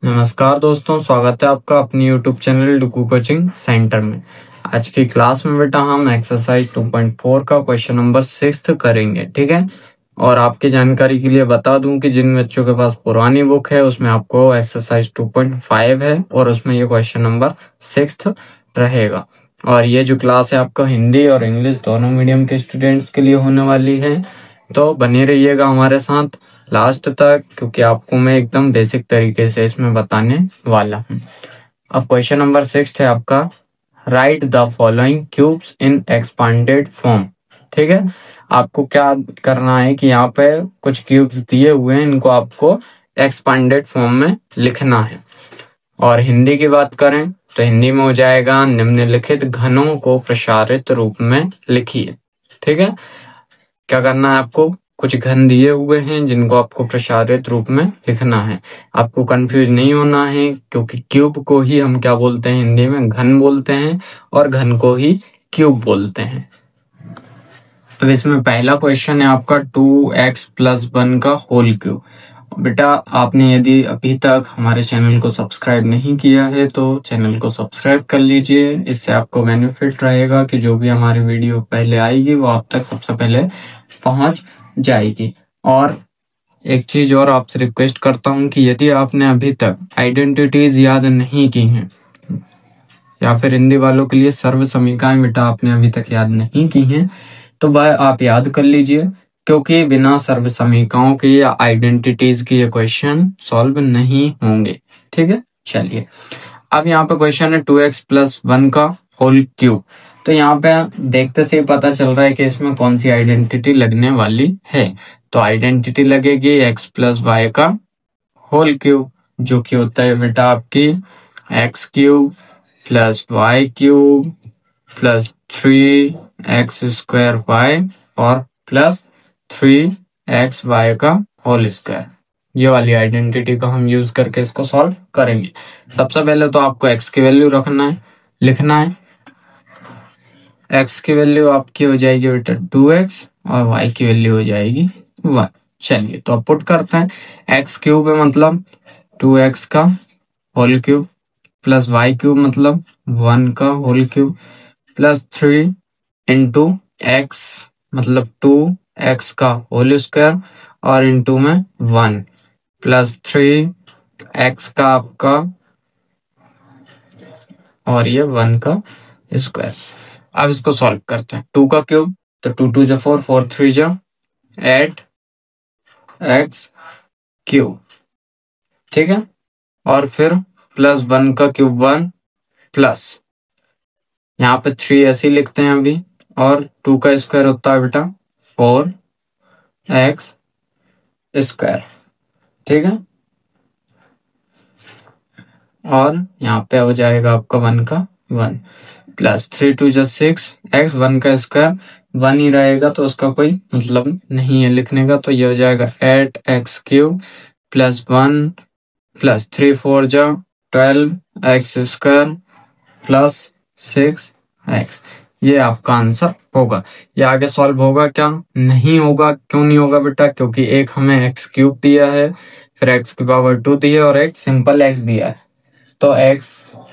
नमस्कार दोस्तों, स्वागत है आपका अपनी YouTube चैनल डुकू कोचिंग सेंटर में। आज की क्लास में बेटा हम एक्सरसाइज 2.4 का क्वेश्चन नंबर 6 करेंगे, ठीक है। और आपकी जानकारी के लिए बता दूं कि जिन बच्चों के पास पुरानी बुक है उसमें आपको एक्सरसाइज 2.5 है और उसमें ये क्वेश्चन नंबर 6 रहेगा। और ये जो क्लास है आपका हिंदी और इंग्लिश दोनों मीडियम के स्टूडेंट्स के लिए होने वाली है, तो बने रहिएगा हमारे साथ लास्ट तक, क्योंकि आपको मैं एकदम बेसिक तरीके से इसमें बताने वाला हूँ। अब क्वेश्चन नंबर 6 है आपका, right the following cubes in expanded form. ठीक है, आपको क्या करना है कि यहाँ पे कुछ क्यूब्स दिए हुए हैं, इनको आपको एक्सपांडेड फॉर्म में लिखना है। और हिंदी की बात करें तो हिंदी में हो जाएगा, निम्नलिखित घनों को प्रसारित रूप में लिखिए। ठीक है, क्या करना है आपको, कुछ घन दिए हुए हैं जिनको आपको प्रसारित रूप में लिखना है। आपको कंफ्यूज नहीं होना है, क्योंकि क्यूब को ही हम क्या बोलते हैं, हिंदी में घन बोलते हैं और घन को ही क्यूब बोलते हैं। अब इसमें पहला क्वेश्चन है आपका 2x+1 का होल क्यूब। बेटा आपने यदि अभी तक हमारे चैनल को सब्सक्राइब नहीं किया है तो चैनल को सब्सक्राइब कर लीजिए। इससे आपको बेनिफिट रहेगा कि जो भी हमारी वीडियो पहले आएगी वो आप तक सबसे पहले पहुंच जाएगी। और एक चीज और आपसे रिक्वेस्ट करता हूं कि यदि आपने अभी तक आइडेंटिटीज याद नहीं की हैं, या फिर हिंदी वालों के लिए सर्व समीकरण बेटा आपने अभी तक याद नहीं की हैं, तो वह आप याद कर लीजिए, क्योंकि बिना सर्व समीकरणों के या आइडेंटिटीज के ये क्वेश्चन सॉल्व नहीं होंगे। ठीक है, चलिए अब यहाँ पे क्वेश्चन है 2x+1 का होल क्यूब। तो यहाँ पे देखते से पता चल रहा है कि इसमें कौन सी आइडेंटिटी लगने वाली है। तो आइडेंटिटी लगेगी x+y का होल क्यूब, जो कि होता है बेटा आपकी x³ + y³ + 3x² और +3xy का होल स्क्वायर। ये वाली आइडेंटिटी को हम यूज करके इसको सॉल्व करेंगे। सबसे पहले तो आपको x की वैल्यू लिखना है। x की वैल्यू आपकी हो जाएगी बेटा 2x और y की वैल्यू हो जाएगी 1। चलिए तो अब पुट करते हैं। x³ है मतलब 2x का होल क्यूब + y³ मतलब 1 का होल क्यूब + 3 इंटू x मतलब 2x का होल स्क्वायर और इंटू में 1 + 3x का आपका और ये 1 का स्क्वायर। अब इसको सॉल्व करते हैं। 2 का क्यूब तो 2 × 2 = 4, 4 × 3 = 8x³। ठीक है, और फिर +1 का क्यूब 1 प्लस यहाँ पे 3 ऐसे ही लिखते हैं अभी, और 2 का स्क्वायर होता है बेटा 4x²। ठीक है, और यहाँ पे हो जाएगा आपका 1 का 1 + 3 × 2 = 6 x 1 का स्क्वायर 1 ही रहेगा, तो उसका कोई मतलब नहीं है लिखने का। तो ये हो जाएगा 8x³ + 1 + 3 4 = 12x² + 6x। ये आपका आंसर होगा। ये आगे सॉल्व होगा क्या? नहीं होगा। क्यों नहीं होगा बेटा? क्योंकि एक हमें x³ दिया है, फिर x⁻² दी है और एक सिंपल x दिया है। तो x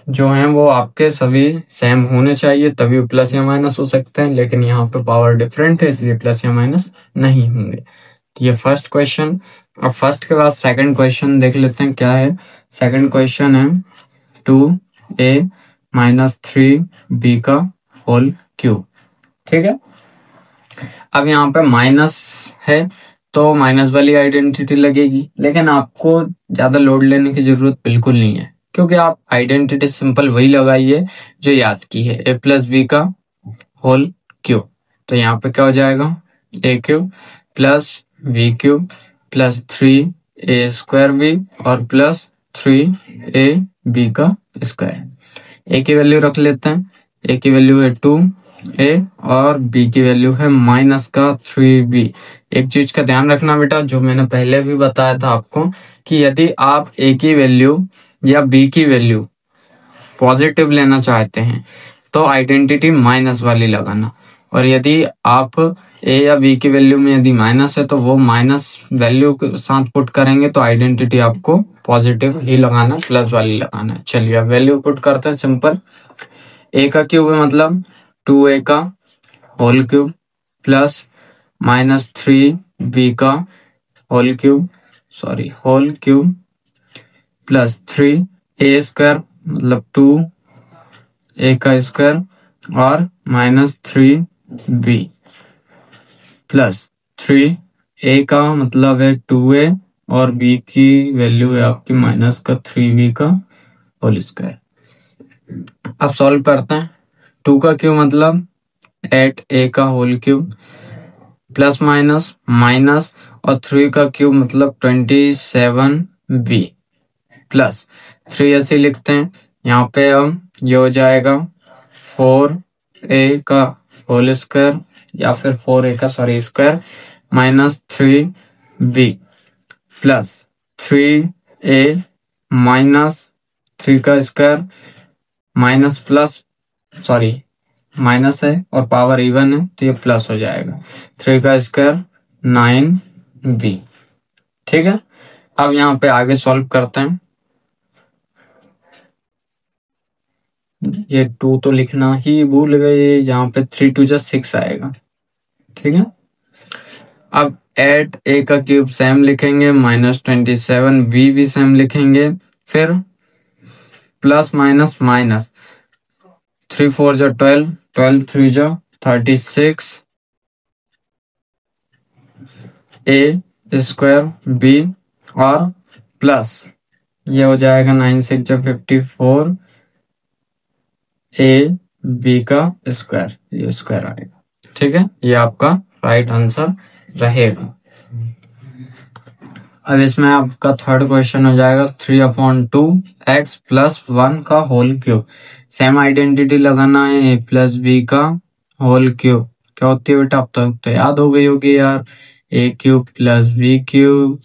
जो है वो आपके सभी सेम होने चाहिए, तभी प्लस या माइनस हो सकते हैं, लेकिन यहाँ पे पावर डिफरेंट है इसलिए प्लस या माइनस नहीं होंगे। ये फर्स्ट क्वेश्चन। अब फर्स्ट के बाद सेकंड क्वेश्चन देख लेते हैं क्या है। सेकंड क्वेश्चन है 2a - 3b का होल क्यूब। ठीक है, अब यहाँ पे माइनस है तो माइनस वाली आइडेंटिटी लगेगी, लेकिन आपको ज्यादा लोड लेने की जरूरत बिल्कुल नहीं है, क्योंकि आप आइडेंटिटी सिंपल वही लगाइए जो याद की है, a + b का होल क्यूब। तो यहाँ पे क्या हो जाएगा, a³ + b³ + 3a² और +3ab का स्क्वायर। a की वैल्यू रख लेते हैं। a की वैल्यू है 2a और b की वैल्यू है -3b। एक चीज का ध्यान रखना बेटा, जो मैंने पहले भी बताया था आपको, कि यदि आप a की वैल्यू या b की वैल्यू पॉजिटिव लेना चाहते हैं तो आइडेंटिटी माइनस वाली लगाना, और यदि आप ए या बी की वैल्यू में यदि माइनस है तो वो माइनस वैल्यू के साथ पुट करेंगे तो आइडेंटिटी आपको पॉजिटिव ही लगाना, प्लस वाली लगाना है। चलिए अब वैल्यू पुट करते हैं सिंपल। ए का क्यूब है मतलब 2a का होल क्यूब प्लस -3b का whole cube plus 3a square मतलब 2a का स्क्वायर और -3b प्लस 3a का मतलब है 2a और b की वैल्यू है आपकी -3b का होल स्क्वायर। अब सॉल्व करते हैं। 2 का क्यूब मतलब 8a का होल क्यूब प्लस माइनस और 3 का क्यूब मतलब 27b प्लस 3 ऐसे लिखते हैं। यहाँ पे हम ये हो जाएगा 4a का होल स्क्वायर या फिर 4a का स्क्वायर -3b प्लस 3a -3 का स्क्वायर माइनस है और पावर इवन है तो ये प्लस हो जाएगा 3 का स्क्वायर 9b। ठीक है, अब यहाँ पे आगे सॉल्व करते हैं। ये 2 तो लिखना ही भूल गए, यहाँ पे 3 2 6 आएगा। ठीक है, अब 8a का क्यूब सेम लिखेंगे, -27b भी सेम लिखेंगे, फिर plus minus 3 4 12 12 3 36 a square b और प्लस ये हो जाएगा 9 6 54 a b का स्क्वायर, ये स्क्वायर आएगा। ठीक है, ये आपका राइट आंसर रहेगा। अब इसमें आपका थर्ड क्वेश्चन हो जाएगा 3/2 x प्लस 1 का होल क्यूब। सेम आइडेंटिटी लगाना है, a प्लस बी का होल क्यूब क्या होती है बेटा, अब तक तो याद हो गई होगी यार, a cube plus B cube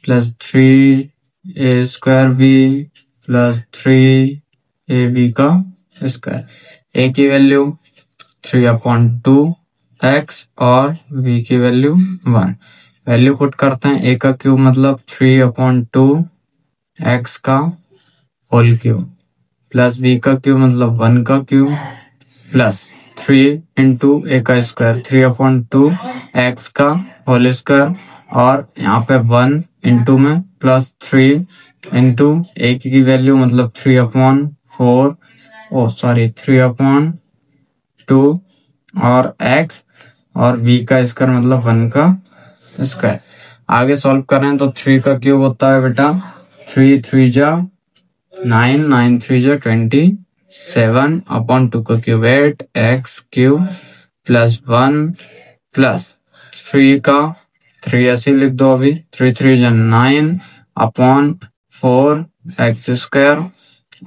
plus 3a square B plus 3ab का स्क्वायर। a की वैल्यू 3/2 x और b की वैल्यू 1। वैल्यू पुट करते हैं। a का क्यूब मतलब 3/2 x का होल क्यूब प्लस b का क्यूब मतलब 1 का क्यूब प्लस 3 इंटू a का स्क्वायर 3/2 x का होल स्क्वायर और यहाँ पे 1 इंटू में प्लस 3 इंटू a की वैल्यू मतलब 3/2 और x और b का स्क्वायर मतलब 1 का स्क्वायर। आगे सॉल्व करें तो 3 का क्यूब होता है बेटा 3 3 9 9 3 27/2 का cube 8x cube plus 1 plus 3 का 3 ऐसे लिख दो अभी 3 3 9/4 x स्क्वायर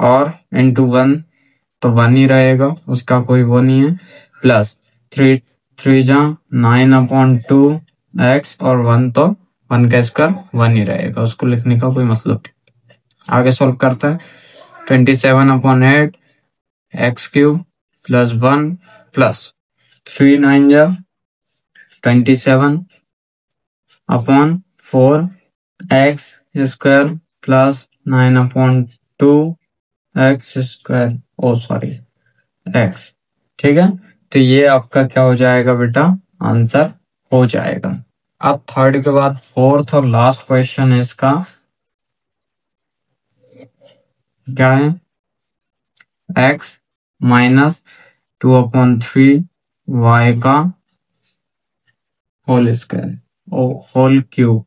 और इंटू 1 तो 1 ही रहेगा, उसका कोई वो नहीं है, प्लस 3 3 9/2 x और 1 तो 1 का स्क्वायर 1 ही रहेगा, उसको लिखने का कोई मतलब नहीं। आगे सॉल्व करते हैं 27/8 x cube plus 1 plus 3 9 27/4 x square plus 9/2 x square x। ठीक है, तो ये आपका क्या हो जाएगा बेटा, आंसर हो जाएगा। अब थर्ड के बाद फोर्थ और लास्ट क्वेश्चन है इसका, क्या है, x -2/3 y का whole square whole cube.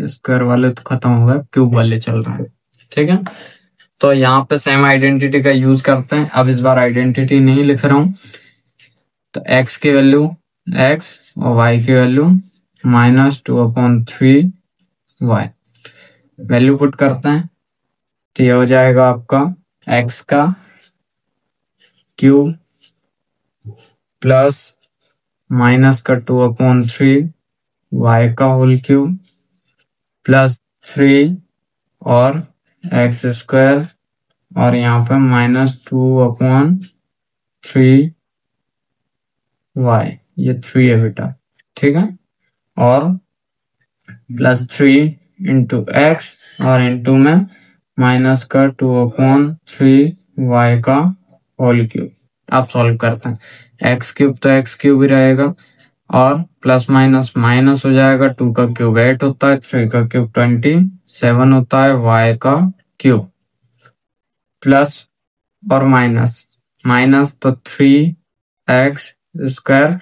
Square वाले तो खत्म हो गए, क्यूब वाले चल रहे हैं। ठीक है, तो यहाँ पे सेम आइडेंटिटी का यूज करते हैं। अब इस बार आइडेंटिटी नहीं लिख रहा हूं, तो x की वैल्यू x और y की वैल्यू -2/3 y। वैल्यू पुट करते हैं तो ये हो जाएगा आपका x का क्यूब प्लस माइनस का 2/3 y का होल क्यूब प्लस 3 और x स्क्वायर और यहाँ पे -2/3 वाई, ये 3 है बेटा, ठीक है। और प्लस 3 इंटू एक्स और इंटू में माइनस का 2/3 वाई का होल क्यूब। आप सॉल्व करते हैं, एक्स क्यूब तो एक्स क्यूब ही रहेगा और प्लस माइनस माइनस हो जाएगा। 2 का क्यूब 8 होता है, 3 का क्यूब 27 होता है, वाई का क्यूब प्लस और माइनस माइनस तो 3x²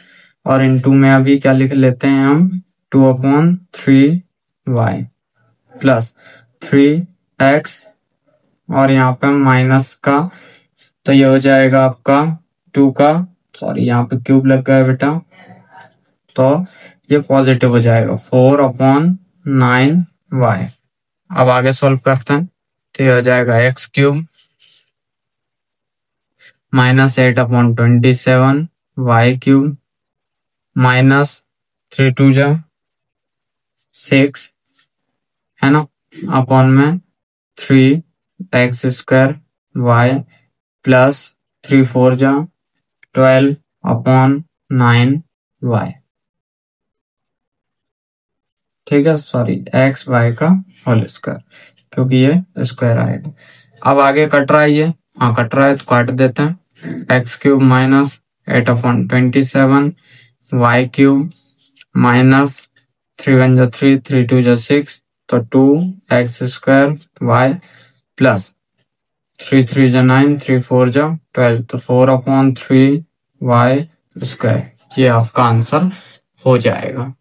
और इंटू में अभी क्या लिख लेते हैं हम, 2/3y प्लस 3x और यहाँ पे माइनस का, तो ये हो जाएगा आपका 2 का, सॉरी यहाँ पे क्यूब लग गया बेटा, तो ये पॉजिटिव हो जाएगा 4/9y। अब आगे सॉल्व करते हैं, तो ये हो जाएगा x³ माइनस 8/27 y³ माइनस 3 2 जा 6 है ना, अपॉन में 3x² y प्लस 3 4 जा 12/9y, ठीक है, सॉरी x y का होल स्क्वायर, क्योंकि ये स्क्वायर आएगा। अब आगे कट रहा है, ये हाँ कट रहा है तो काट देते हैं, x³ माइनस 8/27 y³ माइनस 3 1 जा 3 3 2 जा 6 तो 2x² y प्लस 3 3 जा 9 3 4 जा 12 तो 4/3y²। ये आपका आंसर हो जाएगा।